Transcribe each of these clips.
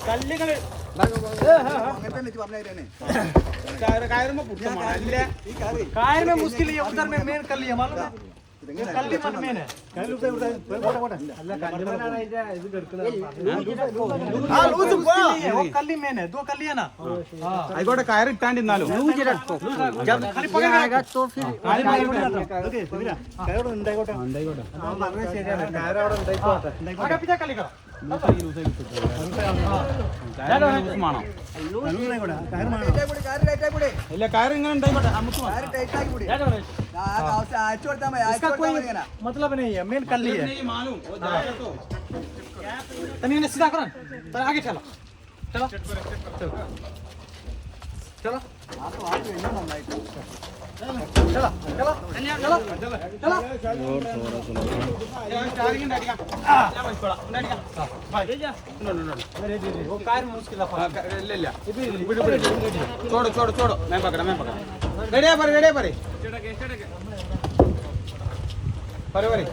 കല്ലുകള് कायर में मुश्किल है उधर में मेन कर लिया मालूम है कल्ली मन मेन है हां लूज वो कल्ली मेन है दो कल्ली है ना हां आइगोटे कायर इट्टांडिन्नालो लूज रखो जब खाली पकड़ेगा तो फिर ओके फिर कायर ഉണ്ടായിക്കോട്ടെ ഉണ്ടായിക്കോട്ടെ ആ പറഞ്ഞ ശരിയാണ് കായർ അവിടെ ഉണ്ടായിക്കോട്ടെ ആകെ പിച്ച കളി കറ ഇല്ല കായർ ഇങ്ങനെ ഉണ്ടായിക്കോട്ടെ നമുക്ക് मतलब नहीं है मेन कर ली है तनी ने सीधा करो तो आगे चलो चलो चलो चलो चलो चलो चलो और थोड़ा सुनो स्टार्टिंग डालिया ले भाई थोड़ा डालिया भाई जा नो नो नो अरे दीदी वो कार में मुश्किल है ले ले छोड़ो छोड़ो छोड़ो मैं पकड़ा रेडी पर चढ़ परवरी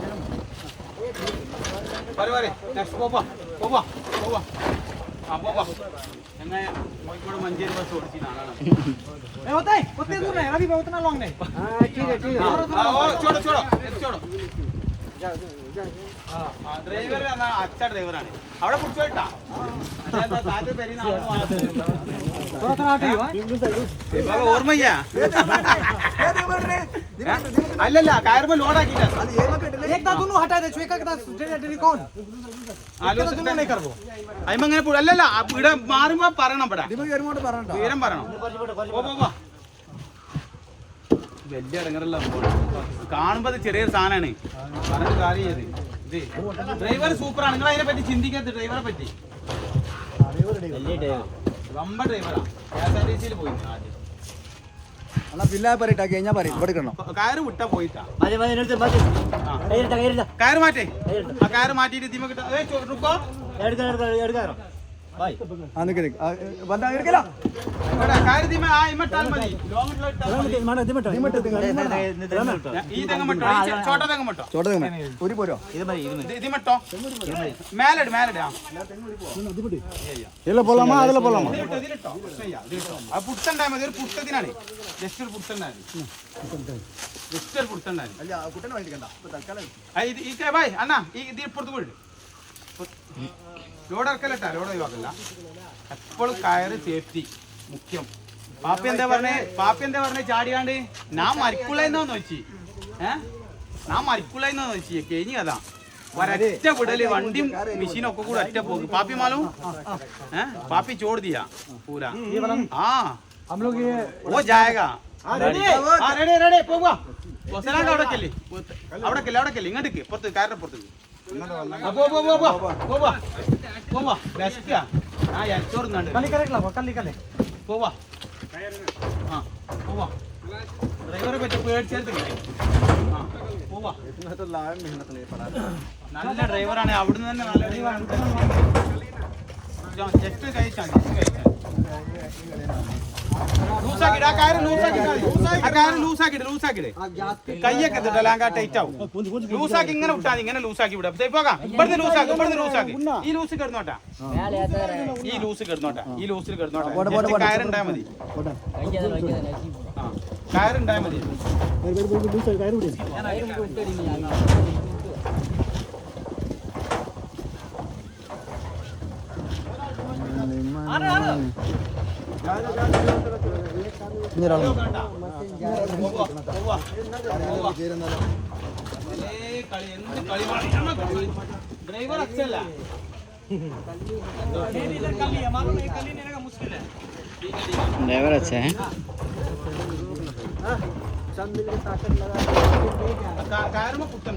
परवरी नेक्स्ट पोपा पोपा पोपा हां पोपा मैं कोई मंजिल बस छोड़ती ना ए होता है उतने दूर नहीं अभी उतना लॉन्ग नहीं हां ठीक है हां छोड़ो छोड़ो छोड़ो हां ड्राइवर है ना अच्छा ड्राइवर ആണ് അവിടെ പിടിച്ചോട്ടാ അതെ താഴെ പെരിന थोड़ा थोड़ा हटियो बाबा ഓർമ്മയ്യാ അല്ലല്ല കായർ में लोड ആക്കില്ല एक दा दोनों हटा दे एक का डेली कौन ആലോചന दोनों नहीं करबो അയ്മ അങ്ങനെ പോട അല്ലല്ല ഇവിടെ മാറുമ്പോ പറയണം പടാ ദിമ കേറുമ്പോട്ട് പറയണ്ട വീരം പറയണം പോ പോ പോ വലിയ അടങ്ങറല്ല കാണുമ്പോൾ അത് ചെറിയൊരു സാധനമാണ് പറഞ്ഞിട്ട് കാര്യം ഇത് ഡ്രൈവർ സൂപ്പറാണ് നിങ്ങൾ അതിനെ പറ്റി ചിന്തിക്കരുത് ഡ്രൈവറെ പറ്റി വമ്പ ഡ്രൈവറാ KSRTC പോയി ആദ്യം കയറ് വിട്ടാ പോയിട്ടാ കയറ് മാറ്റേ ആ കയറ് മാറ്റിട്ട് ദിമ കിട്ടാ പുട്ടുണ്ടായ മതി ഒരു പുട്ടത്തിനാണ് ജസ്റ്റ് ഒരു പുട്ടുണ്ടായിരുന്നു അണ്ണാ ഇത് ഇപ്പുറത്ത് പോയിട്ട് ലോഡ് ഇറക്കലട്ടാ ലോഡ് ഒഴിവാക്കല്ല എപ്പോഴും കയറ് സേഫ്റ്റി മുഖ്യം പാപ്പി എന്താ പറഞ്ഞേ ചാടിയാണ്ട് ഞാൻ മരിക്കുള്ളെന്നോന്ന് വെച്ചി ഞാൻ മരിക്കുള്ളെന്നോന്ന് വെച്ചി കഴിഞ്ഞ കഥ ഒരൊറ്റ വിടല് വണ്ടിയും മെഷീനൊക്കെ കൂടെ ഒറ്റ പോകും പാപ്പി മാലും പാപ്പി ചോड़ दिया पूरा हाँ हम लोग ये वो जाएगा रेडी പോവാ അവിടെ കല്ലേ ഇങ്ങോട്ടേക്ക് പുറത്ത് കാറിന്റെ പുറത്തേക്ക് ड्राइवर നല്ല ഡ്രൈവറാണ് അവിടുന്ന് തന്നെ നല്ല ഡ്രൈവറാണ് ജസ്റ്റ് കഴിച്ചാണ് കയ്യൊക്കെ ടൈറ്റ് ആവും ലൂസാക്കി ഇങ്ങനെ വിട്ടാ ഇങ്ങനെ ലൂസാക്കി വിടാം പോകാം ഇവിടുന്ന് ലൂസാക്കി ഈ ലൂസ് കിടന്നോട്ടാ ഈ ലൂസിൽ കിടന്നോട്ടെ കയറുണ്ടായാൽ മതി കയറുണ്ടായാൽ മതി ड्राइवर अच्छा है ड्राइवर अच्छा है कायर में कुत्ते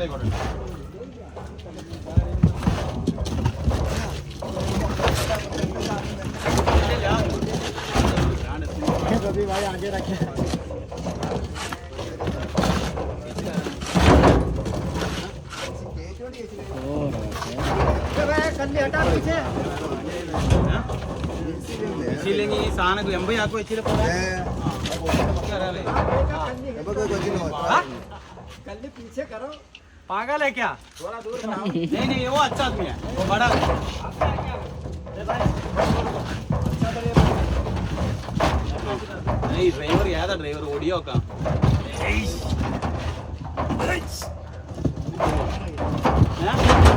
रवि भाई आगे रखे हटा पीछे इसीलिए सानक 80 आको इसीलिए कल पीछे करो पागल है क्या थोड़ा दूर नहीं वो अच्छा आदमी है वो बड़ा ഡ്രൈവർ ഓടിയോക്കാം.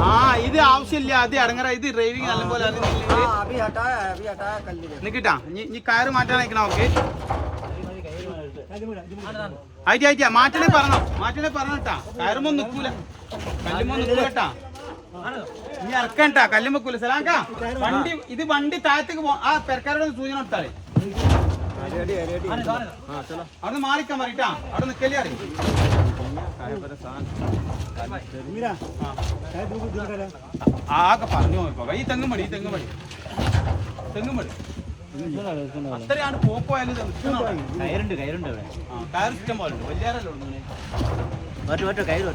ആ ഇത് ആവശ്യമില്ല, അത് അടങ്ങറ. ഇത് ഡ്രൈവിംഗ് നല്ലപോലെ നിക്കിട്ടാ. ഇനി കയറ് മാറ്റാൻ അയക്കണം. ഓക്കെ ആയിട്ടാ മാറ്റണേ പറഞ്ഞോട്ടാ. കയറുമ്പോ നിക്കൂല, കല്ലുമ്പോ നിക്കൂലട്ടാ. ഇനി ഇറക്കണ്ടാ, കല്ലുമ്പോ നിക്കൂല. സലാക്കാ വണ്ടി താഴത്തേക്ക് പോ. ആ പെരക്കാരോട് സൂചന കൊടുത്താളെ. അവിടെ മാറിക്കാൻ പറയട്ടാ, അവിടെ നിക്കല്ലേ അറിയും. ആകെ പറഞ്ഞു പോയപ്പോ ഈ തെങ്ങുമടി അത്രയാണ് പോപ്പോയാലും കയറുണ്ട്. കയർ ഇഷ്ടം പോലെ ഉണ്ട്. വലിയ കയറ്